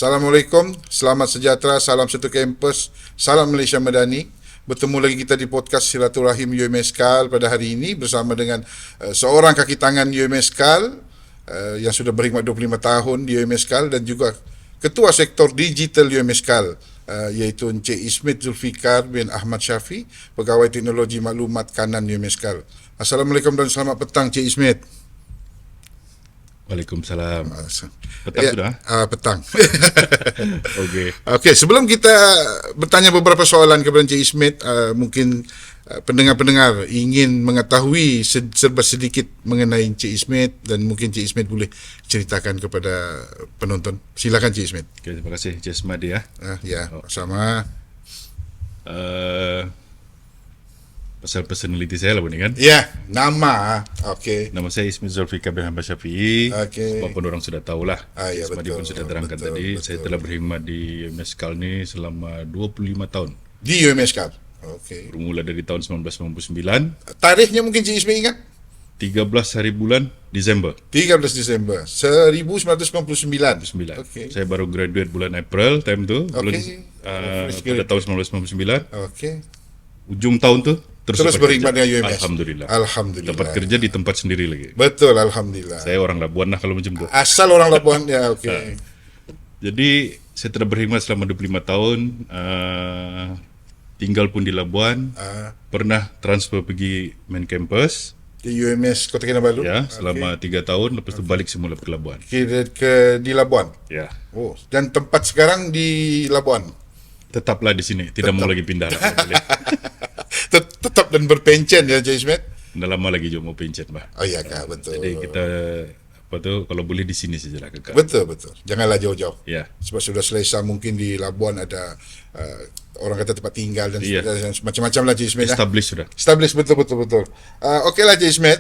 Assalamualaikum, selamat sejahtera, salam satu kampus, salam Malaysia Madani. Bertemu lagi kita di podcast Silaturahim UMSKAL pada hari ini bersama dengan seorang kaki tangan UMSKAL yang sudah berkhidmat 25 tahun di UMSKAL dan juga Ketua Sektor Digital UMSKAL iaitu Encik Ismet Zulfikar bin Ahmad Syafi, Pegawai Teknologi Maklumat Kanan UMSKAL. Assalamualaikum dan selamat petang Encik Ismet. Waalaikumsalam. Petang sudah? Petang. Okey, sebelum kita bertanya beberapa soalan kepada Encik Ismet, mungkin pendengar-pendengar ingin mengetahui serba sedikit mengenai Encik Ismet dan mungkin Encik Ismet boleh ceritakan kepada penonton. Silakan Encik Ismet. Okay, terima kasih Encik Smadi ya. Sama. Pasal personality saya lah ni kan? Ya, nama. Okey. Nama saya Ismet Zulfikar bin Ahmad Syafi'i. Okey. Walaupun orang sudah tahulah. Ya, Smadi pun sudah terangkan tadi. Betul. Saya telah berkhidmat di UMSKAL ni selama 25 tahun. Di UMSKAL. Okey. Bermula dari tahun 1999. Tarikhnya mungkin Cik Ismet ingat? 13 hari bulan Disember. 13 Disember 1999. Okay. Saya baru graduate bulan April time tu. Pada tahun 1999. Okey. Ujung tahun tu terus berkhidmat dengan UMS. Alhamdulillah. Dapat kerja di tempat sendiri lagi. Betul, alhamdulillah. Saya orang Labuan lah kalau macam tu. Asal orang Labuan ya, okey. Jadi saya telah berkhidmat selama 25 tahun. Tinggal pun di Labuan. Pernah transfer pergi main campus di UMS Kota Kinabalu. Ya, selama 3 tahun, lepas tu balik semula ke Labuan. Di Labuan. Ya. Oh, dan tempat sekarang di Labuan. Tetaplah di sini, tidak mau lagi pindah lah. Tetap dan berpencen ya Encik Ismet. Dah lama lagi juga mau pencen bah. Oh iya kah, betul. Jadi kita kalau boleh di sini sajalah kekal. Betul. Janganlah jauh-jauh. Ya. Sebab sudah selesa mungkin di Labuan ada orang kata tempat tinggal dan macam-macam lah Encik Ismet. Establish betul. Okeylah Encik Ismet.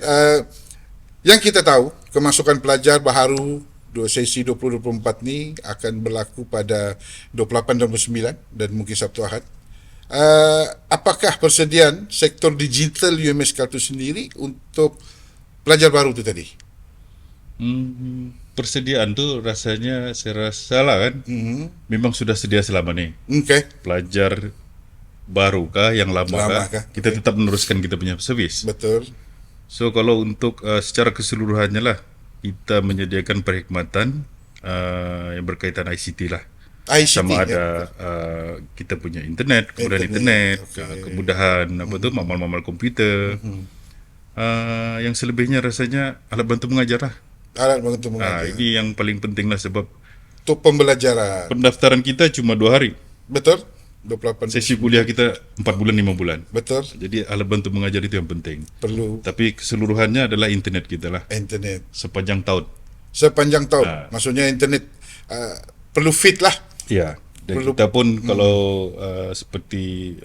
Yang kita tahu kemasukan pelajar baharu sesi 2024 ni akan berlaku pada 28 dan 29 dan mungkin Sabtu Ahad. Apakah persediaan sektor digital UMSKAL itu sendiri untuk pelajar baru tu tadi? Persediaan tu rasanya saya rasa lah kan. Memang sudah sedia selama ni. Okay. Pelajar baru kah, yang lama kah? Kita tetap meneruskan kita punya servis. Betul. So kalau untuk secara keseluruhannya lah, kita menyediakan perkhidmatan yang berkaitan ICT lah. Sama ada kita punya internet, kemudahan internet, kemudahan mamal-mamal komputer. Yang selebihnya rasanya alat bantu mengajar lah. Alat bantu mengajar. Ini yang paling penting lah sebab untuk pembelajaran. Pendaftaran kita cuma 2 hari. Betul. 28. Sesi kuliah kita 4 bulan 5 bulan. Betul. Jadi alat bantu mengajar itu yang penting. Perlu. Tapi keseluruhannya adalah internet kita lah. Internet. Sepanjang tahun. Maksudnya internet perlu fit lah. Ya. Dan kita pun kalau seperti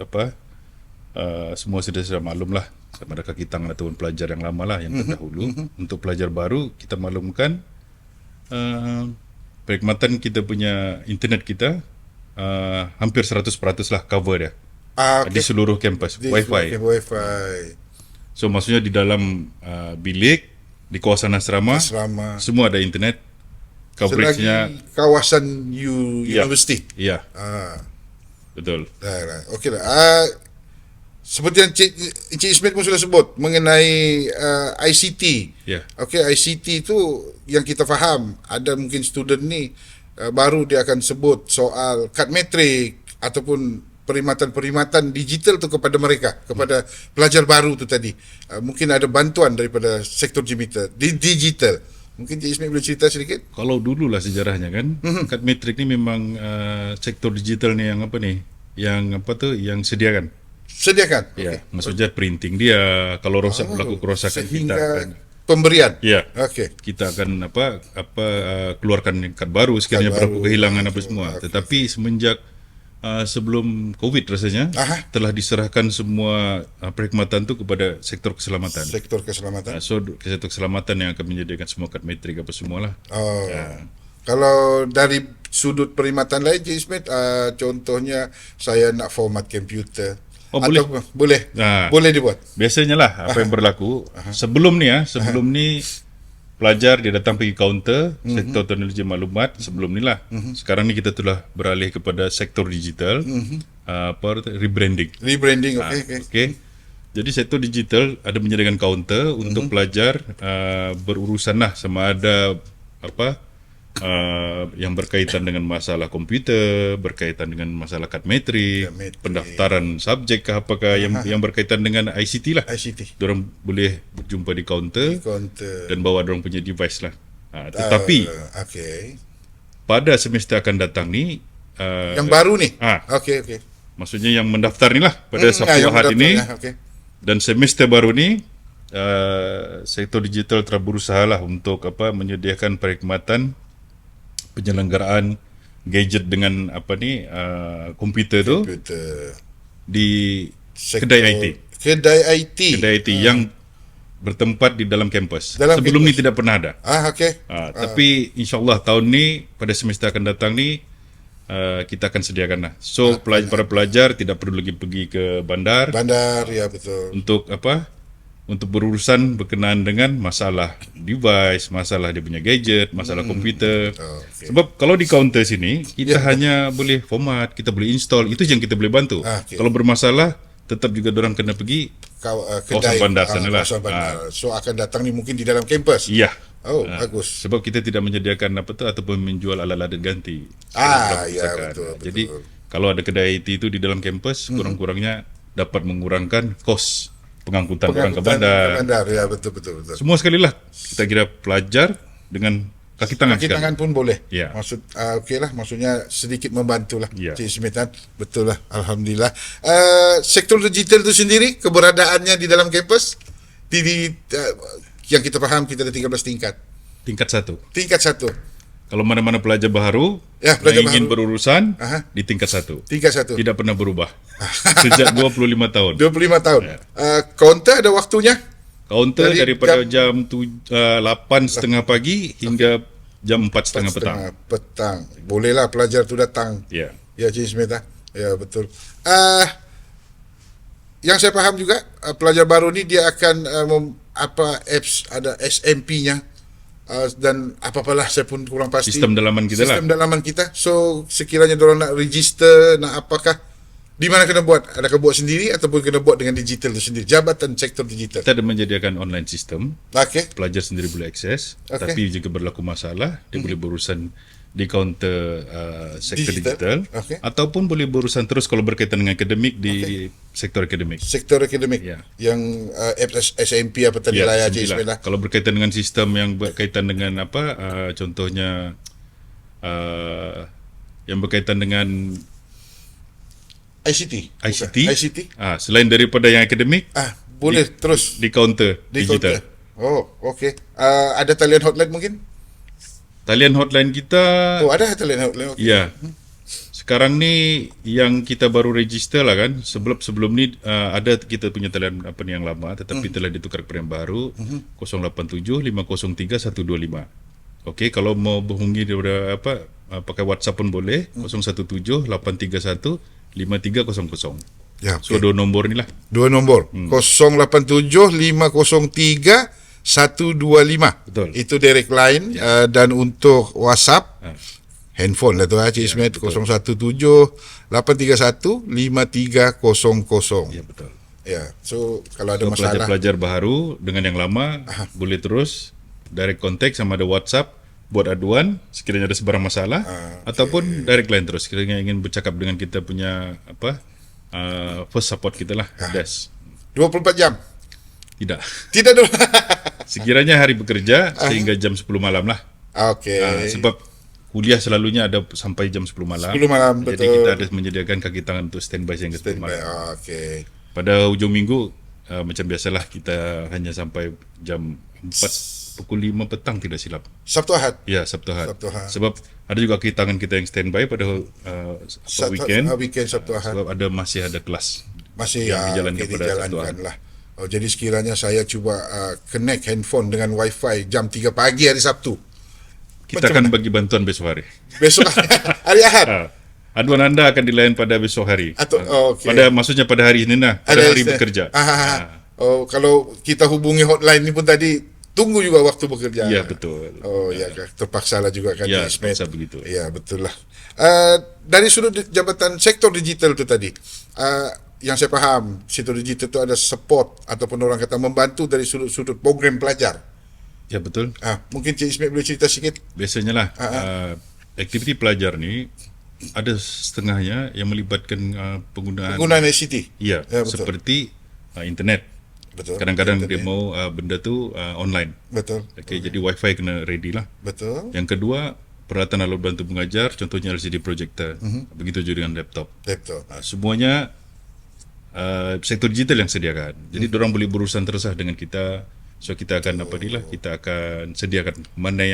semua sudah maklum lah sama ada kaki tangan ataupun pelajar yang lama lah yang terdahulu. Untuk pelajar baru kita maklumkan perkhidmatan kita punya internet kita hampir 100% lah cover dia. Di seluruh kampus Wi-Fi. So maksudnya di dalam bilik, di kawasan asrama semua ada internet. Coverage-nya kawasan universiti. Ya. Betul. Okeylah. Seperti yang Encik Ismet pun sudah sebut mengenai ICT. Ya. Okey, ICT itu yang kita faham ada mungkin student ni baru dia akan sebut soal kad metrik ataupun perkhidmatan digital tu kepada mereka, kepada pelajar baru tu tadi. Mungkin ada bantuan daripada sektor digital. Mungkin Cik Ismet boleh cerita sedikit? Kalau dululah sejarahnya kan, kad metrik ni memang sektor digital ni yang sediakan. Ya, maksudnya printing dia, kalau rosak berlaku kerosakan kita akan pemberian. Ya. Okey. Kita akan keluarkan kad baru sekiranya berlaku kehilangan apa semua. Tetapi semenjak sebelum COVID rasanya telah diserahkan semua perkhidmatan tu kepada sektor keselamatan. Sektor keselamatan. So sektor keselamatan yang akan menyediakan semua kad metrik apa semualah. Kalau dari sudut perkhidmatan lain, Cik Ismet, contohnya saya nak format komputer. Oh, boleh. Boleh. Boleh dibuat. Biasanya lah apa yang berlaku sebelum ni pelajar dia datang pergi kaunter sektor teknologi maklumat sebelum ni lah. Sekarang ni kita telah beralih kepada sektor digital, rebranding. Rebranding, okey. Okay. Jadi sektor digital ada menyediakan kaunter untuk pelajar berurusan lah sama ada yang berkaitan dengan masalah komputer, berkaitan dengan masalah kad metrik, pendaftaran subjek ke apakah yang berkaitan dengan ICT lah. ICT. Diorang boleh berjumpa di kaunter dan bawa diorang punya device lah. Tetapi pada semester akan datang ni yang baru ni. Okey. Maksudnya yang mendaftar ni lah pada Sabtu Ahad ini. Dan semester baru ni sektor digital telah berusaha lah untuk menyediakan perkhidmatan penyelenggaraan gadget dengan komputer tu di kedai IT yang bertempat di dalam kampus. Sebelum ni tidak pernah ada. Tapi insyaAllah tahun ni pada semester akan datang ni kita akan sediakan lah. So para pelajar tidak perlu lagi pergi ke bandar. Ya betul. Untuk berurusan berkenaan dengan masalah device, masalah dia punya gadget, masalah komputer. Sebab kalau di kaunter sini kita hanya boleh format, kita boleh install, itu yang kita boleh bantu. Kalau bermasalah tetap juga dorang kena pergi kawasan bandar sana lah. So akan datang ni mungkin di dalam kampus. Ya. Bagus. Sebab kita tidak menyediakan ataupun menjual alat-alat ganti. Betul. Jadi kalau ada kedai IT itu di dalam kampus, kurang-kurangnya dapat mengurangkan kos pengangkutan orang ke bandar. Ya betul. Semua sekali lah kita kira pelajar dengan kaki tangan. Kaki tangan pun boleh. Ya. Maksudnya sedikit membantulah. Ya. Cik Ismetan, betul lah. Alhamdulillah. Sektor digital itu sendiri keberadaannya di dalam kampus yang kita faham kita ada 13 tingkat. Tingkat 1. Tingkat 1. Kalau mana-mana pelajar baru ingin berurusan di tingkat 1. Tingkat 1. Tidak pernah berubah. Sejak 25 tahun. 25 tahun. Ya. Kaunter ada waktunya? Kaunter daripada jam 8.30 pagi hingga jam 4.30 petang. Bolehlah pelajar tu datang. Ya. Ya, Cik Ismet. Ya, betul. Yang saya faham juga pelajar baru ni dia akan apps ada SMP-nya. Dan apa-apalah saya pun kurang pasti. Sistem dalaman kita. Dalaman kita. So sekiranya diorang nak register, nak apakah, di mana kena buat? Adakah buat sendiri ataupun kena buat dengan digital itu sendiri? Jabatan sektor digital. Kita ada menyediakan online sistem. Pelajar sendiri boleh akses. Tapi jika berlaku masalah, dia boleh berurusan di kaunter sektor digital. Ataupun boleh berurusan terus kalau berkaitan dengan akademik di sektor akademik. Sektor akademik. Yang SMP apa tadi lah ya, lah. Kalau berkaitan dengan sistem yang berkaitan dengan contohnya yang berkaitan dengan ICT. Selain daripada yang akademik, boleh terus di kaunter digital. Okey. Ada talian hotline mungkin? Talian hotline kita. Ada talian hotline. Ya. Sekarang ni yang kita baru register lah kan. Sebelum ni ada kita punya talian yang lama, tetapi telah ditukar kepada yang baru. 087 503 125. Okey, kalau mau berhubungi daripada pakai WhatsApp pun boleh. 017 831 5300. Ya. So dua nombor ni lah. Dua nombor. 087 503 125. Betul. Itu direct line. Dan untuk WhatsApp handphone lah tu Cik Ismet, 017 831 5300. Ya, betul. Ya. So kalau ada masalah, pelajar baru dengan yang lama boleh terus direct contact sama ada WhatsApp buat aduan sekiranya ada sebarang masalah, ataupun direct line terus sekiranya ingin bercakap dengan kita punya first support kita lah. 24 jam. Tidak dulu. Sekiranya hari bekerja sehingga jam 10 malam lah. Sebab kuliah selalunya ada sampai jam 10 malam. 10 malam, betul. Jadi kita ada menyediakan kaki tangan untuk standby sehingga 10 malam. Pada hujung minggu macam biasalah kita hanya sampai jam 4 pukul 5 petang tidak silap. Sabtu Ahad. Ya, Sabtu Ahad. Sebab ada juga kaki tangan kita yang standby pada weekend. Sabtu Ahad. Sebab masih ada kelas. Masih yang dijalankan pada Sabtu Ahad lah. Jadi sekiranya saya cuba connect handphone dengan wifi jam 3 pagi hari Sabtu, kita akan bagi bantuan besok hari. Besok hari Ahad. Aduan Anda akan dilayan pada besok hari. Atau okay. Maksudnya pada hari Senin lah, pada hari bekerja. Oh, kalau kita hubungi hotline ini pun tadi tunggu juga waktu bekerja. Iya, betul. Oh, ya, terpaksa lah juga kan. Ya, terpaksa begitu. Iya, betul lah. Dari sudut jabatan sektor digital itu tadi, yang saya paham, sektor digital itu ada support ataupun orang kata membantu dari sudut program pelajar. Ya, betul. Mungkin Cik Ismet boleh cerita sikit? Biasanya lah, aktiviti pelajar ni ada setengahnya yang melibatkan penggunaan ICT. Iya, seperti internet. Betul. Kadang-kadang dia mau benda tu online. Betul. Okay, jadi wifi kena ready lah. Betul. Yang kedua, peralatan alat bantu mengajar, contohnya LCD projector. Begitu juga dengan laptop. Semuanya sektor digital yang sediakan. Jadi dorang boleh berurusan terus dengan kita. So kita akan kita akan sediakan mana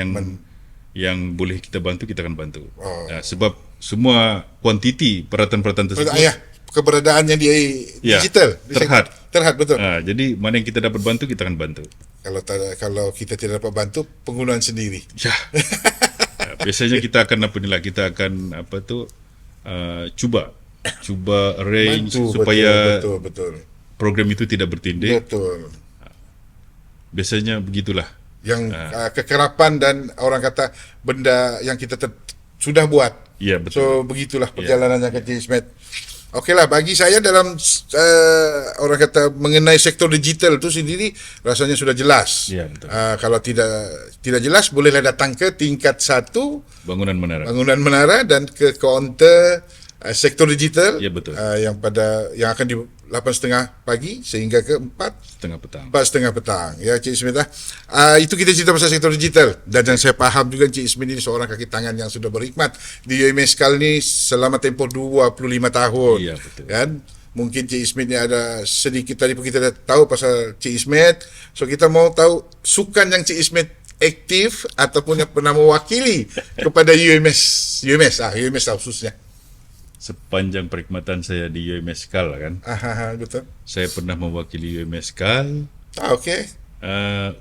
yang boleh kita bantu, kita akan bantu. Sebab semua kuantiti peralatan-peralatan tersebut keberadaannya di digital terhad betul. Jadi mana yang kita dapat bantu, kita akan bantu. Kalau kita tidak dapat bantu, penggunaan sendiri. Ya. Biasanya kita akan cuba arrange bantu, supaya betul. program itu tidak bertindih. Betul. Biasanya begitulah. Yang kekerapan dan orang kata benda yang kita sudah buat. Ya, betul. So begitulah perjalanannya ke Cik Ismet. Okeylah, bagi saya dalam orang kata mengenai sektor digital itu sendiri rasanya sudah jelas. Ya, betul. Kalau tidak jelas, bolehlah datang ke tingkat 1 bangunan menara dan ke kaunter sektor digital. Ya, betul. Yang akan di 8.30 pagi sehingga ke 4.30 petang. Ya, Cik Ismet. Itu kita cerita pasal sektor digital. Dan saya faham juga Cik Ismet ini seorang kaki tangan yang sudah berkhidmat di UMSKAL ni selama tempoh 25 tahun. Ya, betul. Kan? Mungkin Cik Ismet ni ada sedikit tadi pun kita dah tahu pasal Cik Ismet. So kita mau tahu sukan yang Cik Ismet aktif ataupun yang pernah mewakili kepada UMS khususnya. Sepanjang perkhidmatan saya di UMSKAL kan. Betul. Saya pernah mewakili UMSKAL. Okey.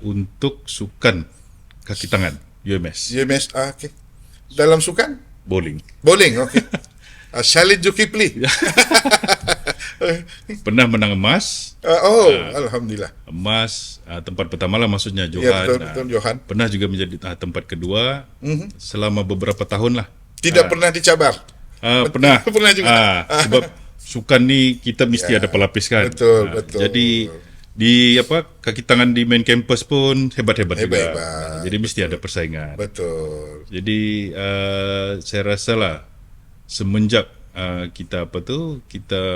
Untuk sukan kaki tangan UMS. Okey. Dalam sukan? Bowling, okey. Khalid Zulkifli. Pernah menang emas. Alhamdulillah. Emas tempat pertama lah maksudnya Johan. Ya, betul Johan. Pernah juga menjadi tempat kedua selama beberapa tahun lah. Tidak pernah dicabar. Pernah juga. Sebab sukan ni kita mesti ada pelapis kan. Betul. Jadi di kaki tangan di main campus pun hebat-hebat juga. Jadi mesti ada persaingan. Betul. Jadi saya rasa lah semenjak kita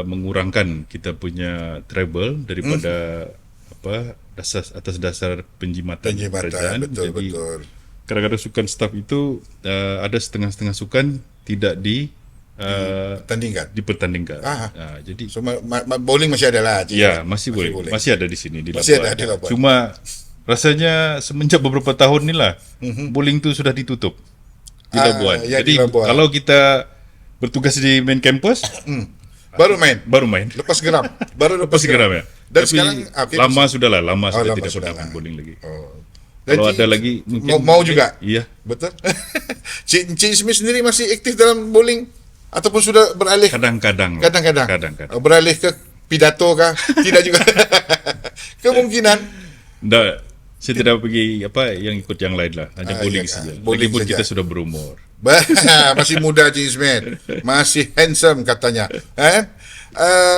mengurangkan kita punya travel daripada atas dasar penjimatan kerajaan. Jadi kadang-kadang sukan staff itu ada setengah-setengah sukan tidak dipertandingkan. Jadi bowling masih ada lah. Ya, masih boleh. Masih ada di sini di masih Labuan. ada di Labuan. Cuma rasanya semenjak beberapa tahun ni lah bowling tu sudah ditutup di Labuan. Jadi kalau kita bertugas di main campus baru main. Lepas geram. Lepas geram ya. Dan tapi sekarang lama sudah tidak pernah main bowling lagi. Kalau ada lagi mungkin mau juga. Iya. Betul. Cik Ismet sendiri masih aktif dalam bowling ataupun sudah beralih? Kadang-kadang. Beralih ke pidato kah? Tidak juga. Kemungkinan. Tidak. Saya tidak pergi yang ikut yang lain lah. Hanya bowling saja. Lagipun kita sudah berumur. Masih muda Cik Ismet. Masih handsome katanya.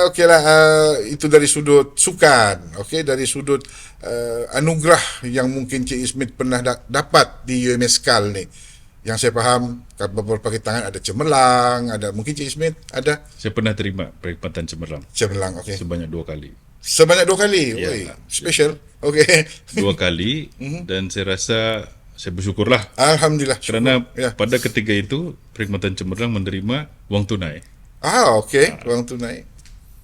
Okeylah, itu dari sudut sukan. Okey, dari sudut anugerah yang mungkin Cik Ismet pernah dapat di UMSKAL ni. Yang saya faham beberapa tangan ada cemerlang, ada mungkin Cik Ismet ada. Saya pernah terima perkhidmatan cemerlang. Okey. Sebanyak 2 kali. Ya. Special. Okey. 2 kali dan saya rasa saya bersyukurlah. Alhamdulillah. Kerana pada ketika itu perkhidmatan cemerlang menerima wang tunai. Okey, wang tunai.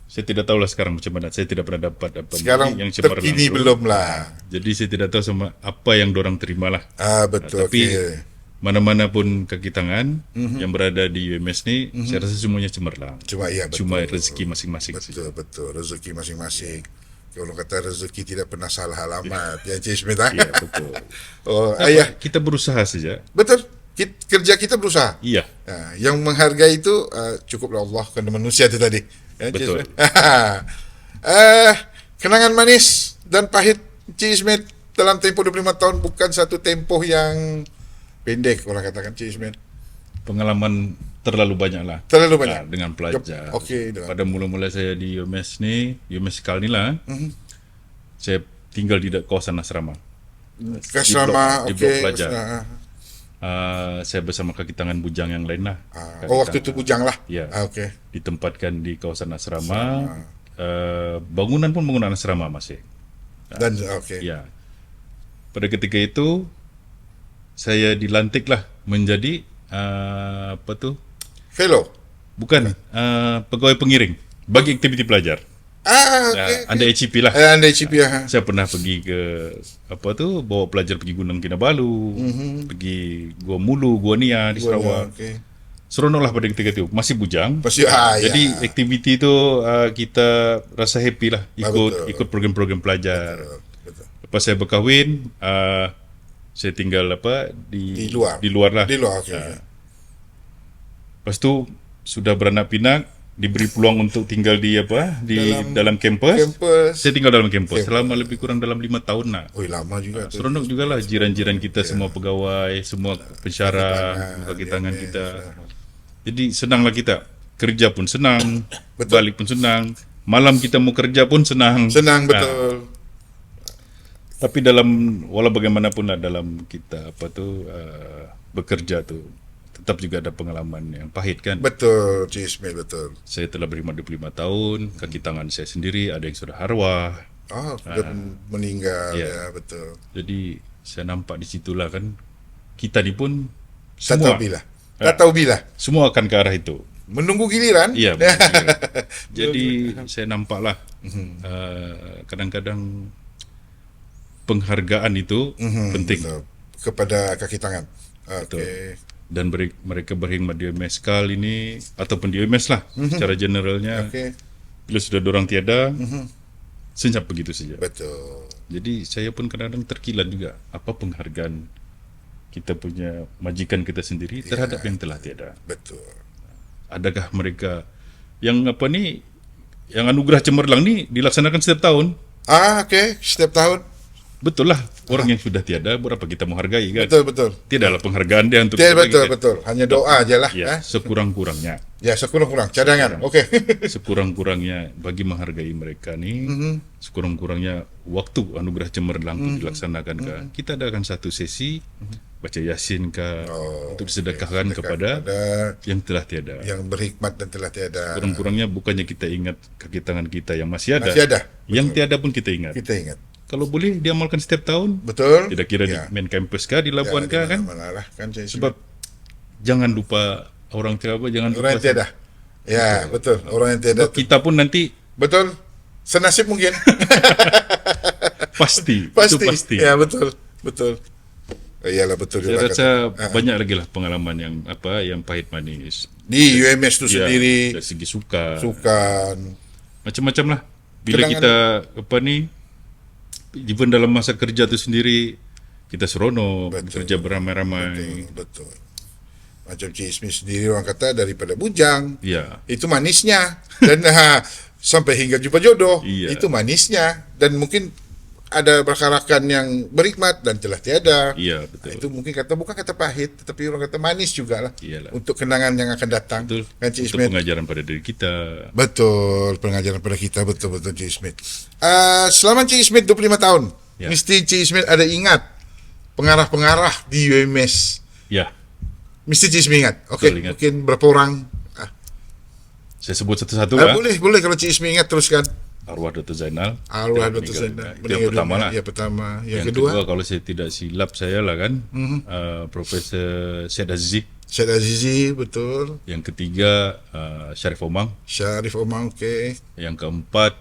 Saya tidak tahulah sekarang macam mana. Saya tidak pernah dapat sekarang yang cemerlang. Terkini belum lah. Jadi saya tidak tahu sama apa yang dorang terimalah. Betul. Tapi mana-mana pun kaki tangan yang berada di UMS ni, saya rasa semuanya cemerlang. Cuma rezeki masing-masing. Betul, rezeki masing-masing. Kalau kata rezeki tidak pernah salah alamat. Ya, Cik Ismet. Iya, betul. Oh, Apa, ayah. kita berusaha saja. Betul. Kerja kita berusaha. Iya. Yang menghargai itu cukuplah Allah, karena manusia itu tadi. Ya, Betul. Kenangan manis dan pahit Cik Ismet dalam tempoh 25 tahun bukan satu tempoh yang pendek, orang katakan, Cik Ismet. Pengalaman terlalu banyak lah. Terlalu banyak. Dengan pelajar. Okey. Pada mula-mula saya di UMS ni, UMS Kal ni lah, saya tinggal di kawasan asrama. Asrama, di blok okey. pelajar. Saya bersama kaki tangan bujang yang lain lah. Waktu itu bujang lah. Ya. Okey. Ditempatkan di kawasan asrama. Bangunan pun bangunan asrama masih. Dan okey. Ya. Pada ketika itu saya dilantiklah menjadi Fellow. bukan pegawai pengiring bagi aktiviti pelajar. Okey. Anda HCP lah. Anda HCP. Saya pernah pergi ke bawa pelajar pergi Gunung Kinabalu, pergi Gua Mulu, Gua Nia di Sarawak. Okey. Seronok lah pada ketika itu. Masih bujang. ya. Jadi aktiviti itu kita rasa happy lah ikut program-program pelajar. Betul. Lepas saya berkahwin, saya tinggal di luar lah. Di luar, okey. Lepas tu sudah beranak pinak, diberi peluang untuk tinggal di dalam kampus. Saya tinggal dalam kampus selama lebih kurang dalam 5 tahun lah. Oh, lama juga tu. Seronok jugalah jiran-jiran kita semua pegawai, semua pensyarah, kaki tangan kita. Jadi senanglah kita. Kerja pun senang, balik pun senang. Malam kita mau kerja pun senang. Senang, betul. Tapi walau bagaimanapun lah dalam kita bekerja tu tetap juga ada pengalaman yang pahit kan. Betul, Cik Ismail, betul. Saya telah berkhidmat 25 tahun, kaki tangan saya sendiri ada yang sudah arwah. Sudah meninggal, ya, betul. Jadi saya nampak di situlah kan kita ni pun Tak tahu bila. Semua akan ke arah itu. Menunggu giliran. Iya. Jadi saya nampaklah kadang-kadang penghargaan itu penting. Betul. Kepada kaki tangan. Okey. Dan mereka berkhidmat di UMS Kal ini ataupun di UMS lah secara generalnya. Bila sudah dorang tiada, senyap begitu saja. Betul. Jadi saya pun kadang-kadang terkilat juga apa penghargaan kita punya majikan kita sendiri terhadap yang telah tiada. Betul. Adakah mereka yang yang anugerah cemerlang ni dilaksanakan setiap tahun? Okey, setiap tahun. Betul lah, orang yang sudah tiada berapa kita menghargai kan? Betul. Tidaklah penghargaan dia untuk betul. Hanya doa ajalah. Ya, sekurang-kurangnya. Ya, sekurang-kurang cadangan. Okey. Sekurang-kurangnya bagi menghargai mereka ni, sekurang-kurangnya waktu anugerah cemerlang itu dilaksanakan ke. Kita adakan satu sesi baca Yasin ke untuk disedekahkan kepada yang telah tiada. Yang berhikmat dan telah tiada. Kurang-kurangnya bukannya kita ingat kaki tangan kita yang masih ada. Yang tiada pun kita ingat. Kalau boleh diamalkan setiap tahun. Betul. Tidak kira di main campus kah, di Labuan kah kan? Sebab jangan lupa orang tiada, jangan lupa orang yang tiada. Ya, betul. Orang yang tiada. Sebab kita pun nanti betul. Senasib mungkin. Pasti. Itu pasti. Ya, betul. Iyalah, betul. Saya rasa banyak lagi lah pengalaman yang pahit manis. Di UMS itu sendiri. Dari segi sukan. Macam-macam lah. Bila kita even dalam masa kerja tu sendiri kita seronok, kerja beramai-ramai. Betul. Macam Cik Ismail sendiri orang kata daripada bujang. Ya. Itu manisnya. Dan sampai hingga jumpa jodoh. Ya. Itu manisnya. Dan mungkin ada rakan-rakan yang berhikmat dan telah tiada. Iya, betul. Itu mungkin bukan kata pahit, tetapi orang kata manis jugalah. Iyalah. Untuk kenangan yang akan datang. Betul. Kan, Cik Untuk Ismail? pengajaran pada diri kita. Betul, pengajaran pada kita, betul Cik Ismail. Selama Cik Ismail 25 tahun, mesti Cik Ismail ada ingat pengarah-pengarah di UMS. Ya. Mesti Cik Ismail ingat. Okey, mungkin berapa orang? Saya sebut satu-satu lah. Boleh kalau Cik Ismail ingat teruskan. Arwah Dr. Zainal. Yang pertama lah. Yang kedua kalau saya tidak silap saya lah kan. Profesor Syed Azizi, betul. Yang ketiga Syarif Omang, okey. Yang keempat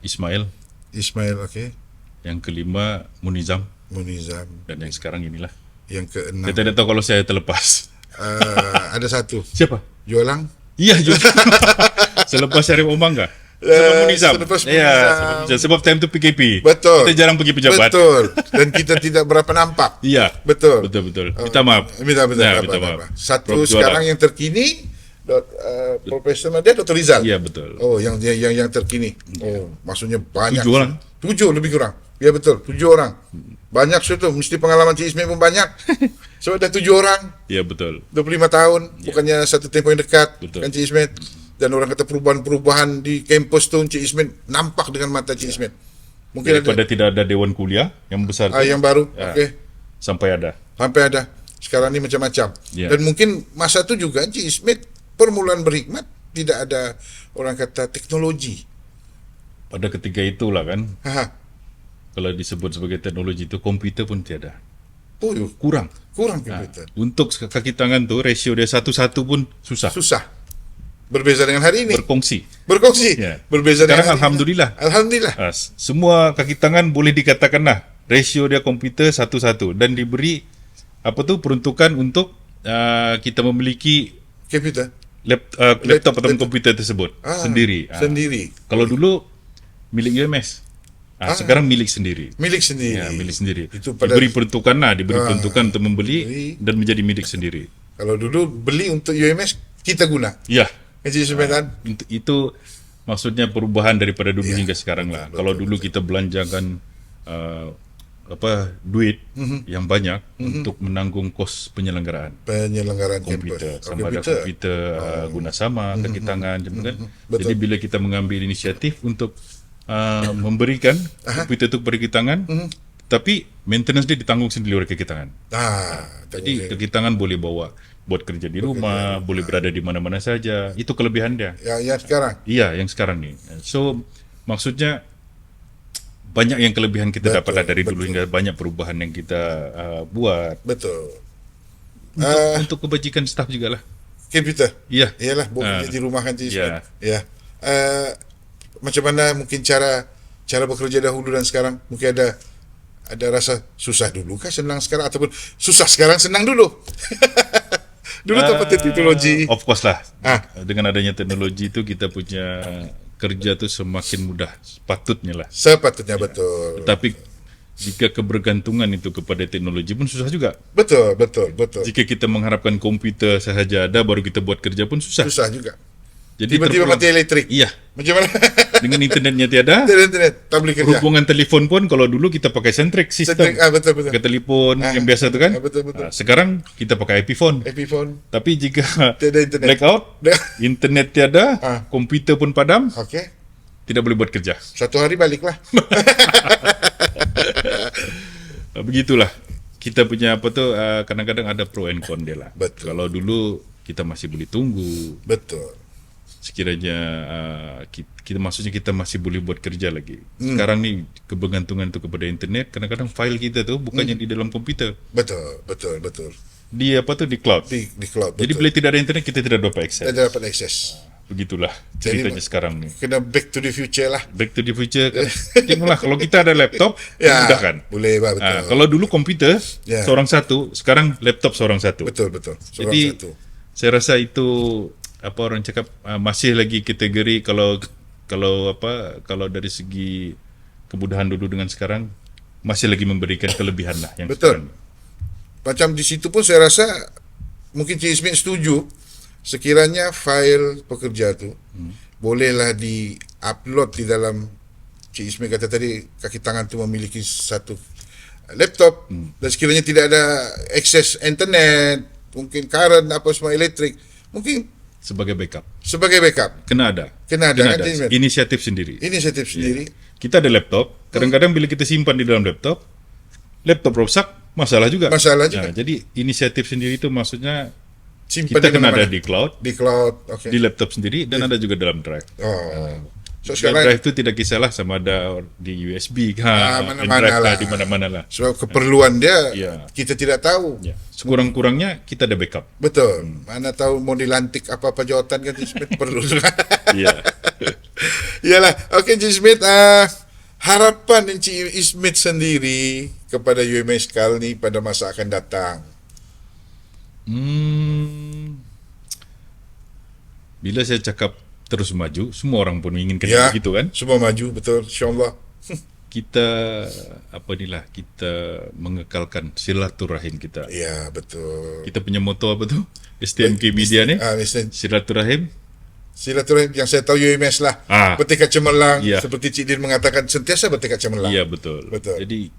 Ismail, okey. Yang kelima Munizam. Dan yang sekarang inilah. Yang keenam. Saya tidak tahu kalau saya terlepas. Ada satu. Siapa? Jolang. Iya, Jolang. Selepas Syarif Omang kah? Sebab munizam. Selepas Ya, munizam. sebab time tu PKP. Betul. Kita jarang pergi pejabat. Betul. Dan kita tidak berapa nampak. Iya. Betul. Betul. Minta maaf. Minta Ya, maaf. minta maaf. Satu Prof. sekarang Juara. yang terkini Profesor Nadia Dr. Rizal. Iya, betul. Oh, yang terkini. Oh, maksudnya banyak. 7 orang. 7 lebih kurang. Ya betul, 7 orang. Banyak sudah, mesti pengalaman Cik Ismail pun banyak. So ada 7 orang, Iya, betul. 25 tahun, bukannya satu tempoh yang dekat, Betul. kan Cik Ismail. Dan orang kata perubahan-perubahan di kampus tu Cik Ismail nampak dengan mata Cik Ismail. Mungkin Daripada tidak ada dewan kuliah yang besar tu, yang baru, Ya. okey. sampai ada. Sampai ada. Sekarang ni macam-macam. Ya. Dan mungkin masa tu juga Cik Ismail permulaan berhikmat tidak ada orang kata teknologi. Pada ketika itulah kan, Ha. kalau disebut sebagai teknologi itu, komputer pun tiada. Oh, Kurang. kurang komputer. Untuk kaki tangan tu, rasio dia 1:1 pun susah. Susah. Berbeza dengan hari ini. Berkongsi. Berkongsi. Ya. Berbeza Sekarang dengan hari ini. alhamdulillah. Alhamdulillah. Semua kaki tangan boleh dikatakanlah rasio dia komputer 1:1 dan diberi peruntukan untuk kita memiliki Komputer. laptop atau komputer tersebut sendiri. Sendiri. Kalau dulu milik UMS. Sekarang milik sendiri. Milik sendiri. Ya, milik sendiri. Itu pada Diberi peruntukan untuk membeli dan menjadi milik sendiri. kalau dulu beli untuk UMS kita guna. Ya. Kecil sebentar. Itu maksudnya perubahan daripada dulu hingga sekarang lah. Kalau dulu kita belanjakan duit yang banyak untuk menanggung kos penyelenggaraan Penyelenggaraan komputer, kampus. sama ada komputer guna sama kaki tangan kan. Betul. Jadi bila kita mengambil inisiatif untuk memberikan komputer itu kepada kaki tangan, tapi maintenance dia ditanggung sendiri oleh kaki tangan. Jadi kaki tangan boleh bawa buat kerja di rumah, boleh berada di mana-mana saja. Itu kelebihan dia. Ya sekarang. Iya, yang sekarang ni. So maksudnya banyak yang kelebihan kita dapat dari dulu hingga banyak perubahan yang kita buat. Betul. Untuk kebajikan staf jugalah. Komputer. Iya. Iyalah, bukan di rumah kan Cik Ismail. Ya. Ya. Macam mana mungkin cara bekerja dahulu dan sekarang? Mungkin ada rasa susah dulu kah, senang sekarang, ataupun susah sekarang, senang dulu? Dulu tanpa teknologi. Of course lah. Dengan adanya teknologi itu kita punya kerja tu semakin mudah, sepatutnya lah. Sepatutnya betul. Tetapi jika kebergantungan itu kepada teknologi pun susah juga. Betul. Jika kita mengharapkan komputer sahaja ada baru kita buat kerja pun susah. Susah juga. Jadi Tiba-tiba mati elektrik. Iya. Macam mana? Dengan internetnya tiada. Internet tak boleh kerja. Hubungan telefon pun kalau dulu kita pakai centric sistem. Betul. Pakai telefon yang biasa tu kan. Betul. Sekarang kita pakai IP phone. Tapi jika Tiada internet. blackout, internet tiada, komputer pun padam, Okey. tidak boleh buat kerja. Satu hari baliklah. Begitulah. Kita punya kadang-kadang ada pro and con dia lah. Betul. Kalau dulu kita masih boleh tunggu. Betul. Sekiranya kita maksudnya kita masih boleh buat kerja lagi. Sekarang ni kebergantungan tu kepada internet, kadang-kadang file kita tu bukannya di dalam komputer. Betul. Di di cloud. Di cloud. Jadi bila tidak ada internet kita tidak dapat akses. Tidak dapat akses. Begitulah ceritanya sekarang ni. Kena back to the future lah. Back to the future kan. Tengoklah kalau kita ada laptop Ya, mudahkan. boleh betul. Kalau dulu komputer Ya. seorang satu, sekarang laptop seorang satu. Betul. Seorang Jadi satu. saya rasa itu orang cakap masih lagi kategori kalau dari segi kemudahan dulu dengan sekarang masih lagi memberikan kelebihan lah yang Betul. sekarang. Macam di situ pun saya rasa mungkin Cik Ismail setuju sekiranya file pekerja tu bolehlah di-upload di dalam, Cik Ismail kata tadi kaki tangan tu memiliki satu laptop dan sekiranya tidak ada akses internet, mungkin current apa semua elektrik, mungkin Sebagai backup. kena ada kan Cik Ismail? Inisiatif sendiri. Kita ada laptop, kadang-kadang bila kita simpan di dalam laptop rosak, masalah juga. Jadi inisiatif sendiri itu maksudnya Simpan kita di kena mana-mana. ada di cloud, okay. di laptop sendiri dan ada juga dalam drive. So Dan sekarang drive itu tidak kisahlah sama ada di USB mana-mana drive lah. di mana-mana lah. sebab keperluan dia Ya. kita tidak tahu. Ya. Sekurang-kurangnya kita ada backup. Betul. Mana tahu mau dilantik apa-apa jawatan kan Cik Smith perlu. Iya. Iyalah. Okey Cik Smith, harapan Cik Smith sendiri kepada UMS Kal ni pada masa akan datang. Bila saya cakap terus maju, semua orang pun menginginkan Ya, begitu kan. semua maju, betul, insyaAllah. Kita kita mengekalkan silaturahim kita. Ya, betul. Kita punya moto apa tuh? STMK Media ni, silaturahim. Silaturahim yang saya tahu UMS lah. Bertekad cemerlang, Ya. seperti Cik Din mengatakan, sentiasa bertekad cemerlang. Iya, betul. Betul. Jadi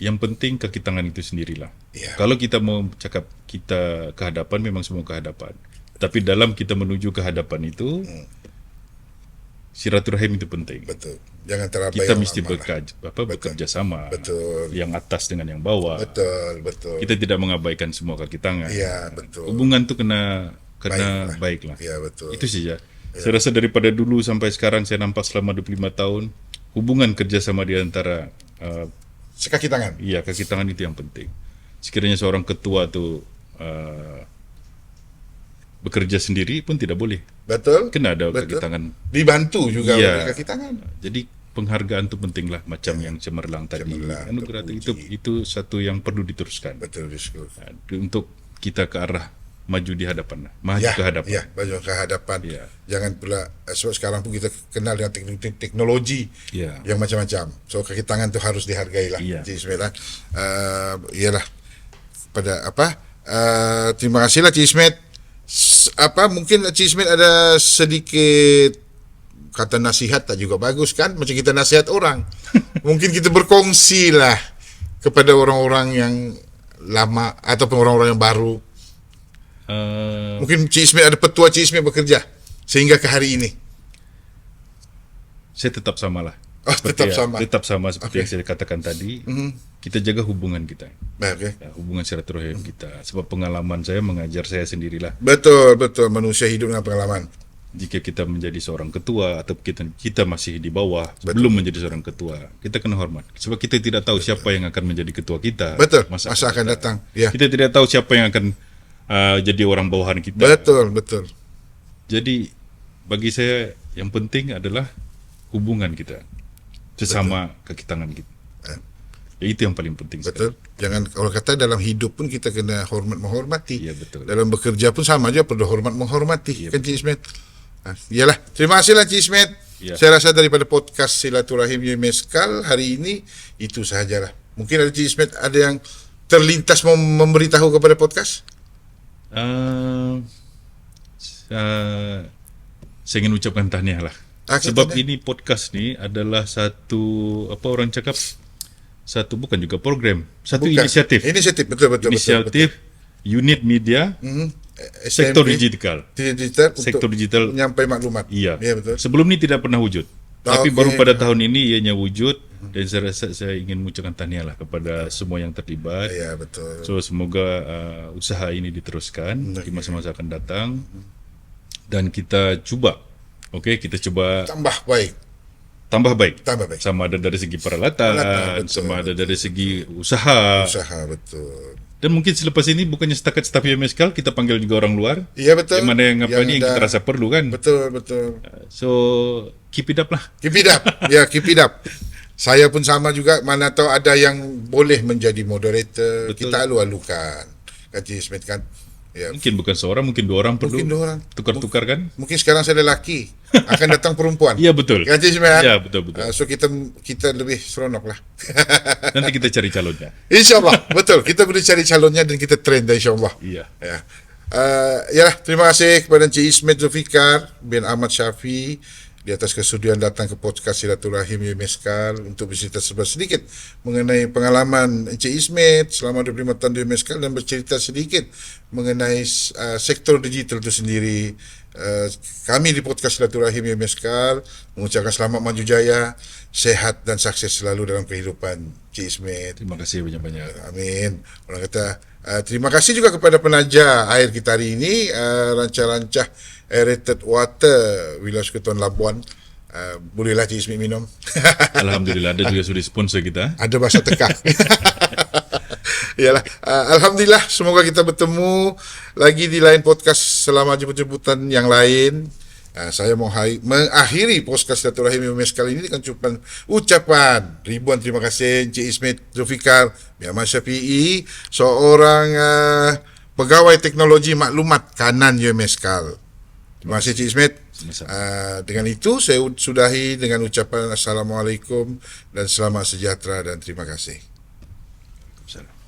yang penting kaki tangan itu sendirilah. Ya. Kalau kita mau cakap kita kehadapan, memang semua kehadapan. Tapi dalam kita menuju kehadapan itu, silaturahim itu penting. Betul. Jangan terabai. Kita yang mesti amanah. bekerja sama. Betul. Yang atas dengan yang bawah. Betul. Kita tidak mengabaikan semua kaki tangan. Iya, betul. Hubungan tu kena baiklah. Ya, betul. Itu saja. Saya rasa daripada dulu sampai sekarang saya nampak selama 25 tahun hubungan kerjasama di antara Sekaki tangan. iya, kaki tangan itu yang penting. Sekiranya seorang ketua tu bekerja sendiri pun tidak boleh. Betul. Kena ada Betul. kaki tangan. Dibantu juga Iya. oleh kaki tangan. Jadi penghargaan tu pentinglah macam yang cemerlang tadi. Cemerlang, Anugerah terpuji. itu satu yang perlu diteruskan. Betul, Rizky. Untuk kita ke arah maju di hadapan. Maju ke hadapan. Ya, maju ke hadapan. Ya. Jangan pula sebab sekarang pun kita kenal dengan teknologi Ya. yang macam-macam. So kaki tangan tu harus dihargai lah. Ya. Cik Ismail lah. Iyalah pada terima kasihlah Cik Ismail. Mungkin Cik Ismail ada sedikit kata nasihat tak juga bagus kan, macam kita nasihat orang. Mungkin kita berkongsi lah kepada orang-orang yang lama ataupun orang-orang yang baru. Mungkin Cik Ismail ada petua Cik Ismail bekerja sehingga ke hari ini. Saya tetap samalah. Tetap sama. Seperti yang saya katakan tadi. Kita jaga hubungan kita. Okay. Hubungan silaturahim kita. Sebab pengalaman saya mengajar saya sendirilah. Betul. Manusia hidup dengan pengalaman. Jika kita menjadi seorang ketua atau kita masih di bawah belum menjadi seorang ketua, kita kena hormat. Sebab kita tidak tahu siapa yang akan menjadi ketua kita. Betul. Masa akan datang. Ya. Kita tidak tahu siapa yang akan jadi orang bawahan kita. Betul. Jadi bagi saya yang penting adalah hubungan kita sesama kaki tangan kita. Itu yang paling penting. Betul. Jangan, kalau kata dalam hidup pun kita kena hormat menghormati. Ya, betul. Dalam bekerja pun sama aja, perlu hormat menghormati. Ya, kan Cik Ismail? Iyalah. Terima kasihlah Cik Ismail. Ya. Saya rasa daripada podcast Silaturahim UMSKAL hari ini itu sahajalah. Mungkin ada Cik Ismail ada yang terlintas mau memberitahu kepada podcast? Saya ingin ucapkan tahniah lah. Sebab ini podcast ni adalah satu bukan juga program, inisiatif. Betul. Inisiatif unit media sektor digital. Sektor digital menyampai maklumat. Iya. Ya, betul. Sebelum ini tidak pernah wujud. Tapi baru pada tahun ini ianya wujud dan saya rasa saya ingin mengucapkan tahniah lah kepada semua yang terlibat. Ya, betul. So semoga usaha ini diteruskan di masa-masa akan datang dan kita coba tambah baik. Sama ada dari segi peralatan, sama ada dari segi usaha. Betul. Dan mungkin selepas ini bukannya setakat staf UMSKAL, kita panggil juga orang luar. Iya, betul. Yang mana yang kita rasa perlu kan. Betul. So keep it up lah. Keep it up. Saya pun sama juga, mana tahu ada yang boleh menjadi moderator. Betul. Kita alu-alukan. Kata Smith kan. Ya. Mungkin bukan seorang, mungkin 2 orang perlu. Mungkin 2 orang. Tukar-tukar kan? Mungkin sekarang saya lelaki, akan datang perempuan. Iya, betul. Kata Smith kan? Iya, betul. So kita lebih seronok lah. Nanti kita cari calonnya. InsyaAllah, betul. Kita boleh cari calonnya dan kita train dah insyaAllah. Iya. Ya. Yalah, terima kasih kepada Encik Ismail Zulfikar bin Ahmad Syafi di atas kesudian datang ke podcast Silaturahim UMSKAL untuk bercerita sedikit mengenai pengalaman Encik Ismail selama 25 tahun di UMSKAL dan bercerita sedikit mengenai sektor digital itu sendiri. Kami di podcast Silaturahim UMSKAL mengucapkan selamat maju jaya, sehat dan sukses selalu dalam kehidupan Encik Ismail. Terima kasih banyak-banyak. Amin. Orang kata terima kasih juga kepada penaja air kita hari ini, rancah-rancah aerated water Wilayah Sekutuan Labuan. Bolehlah Cik Ismail minum. Alhamdulillah, ada juga sudah sponsor kita. Ada bahasa tekak. Yalah, alhamdulillah, semoga kita bertemu lagi di lain podcast selama jemput-jemputan yang lain. Saya mau mengakhiri podcast Silaturahim UMSKAL ini dengan ucapan ribuan terima kasih Encik Ismail Zulfikar bin Ahmad Syafi'i, seorang pegawai teknologi maklumat kanan UMSKAL. Terima kasih Encik Ismail. Dengan itu saya sudahi dengan ucapan Assalamualaikum dan selamat sejahtera dan terima kasih. Assalamualaikum.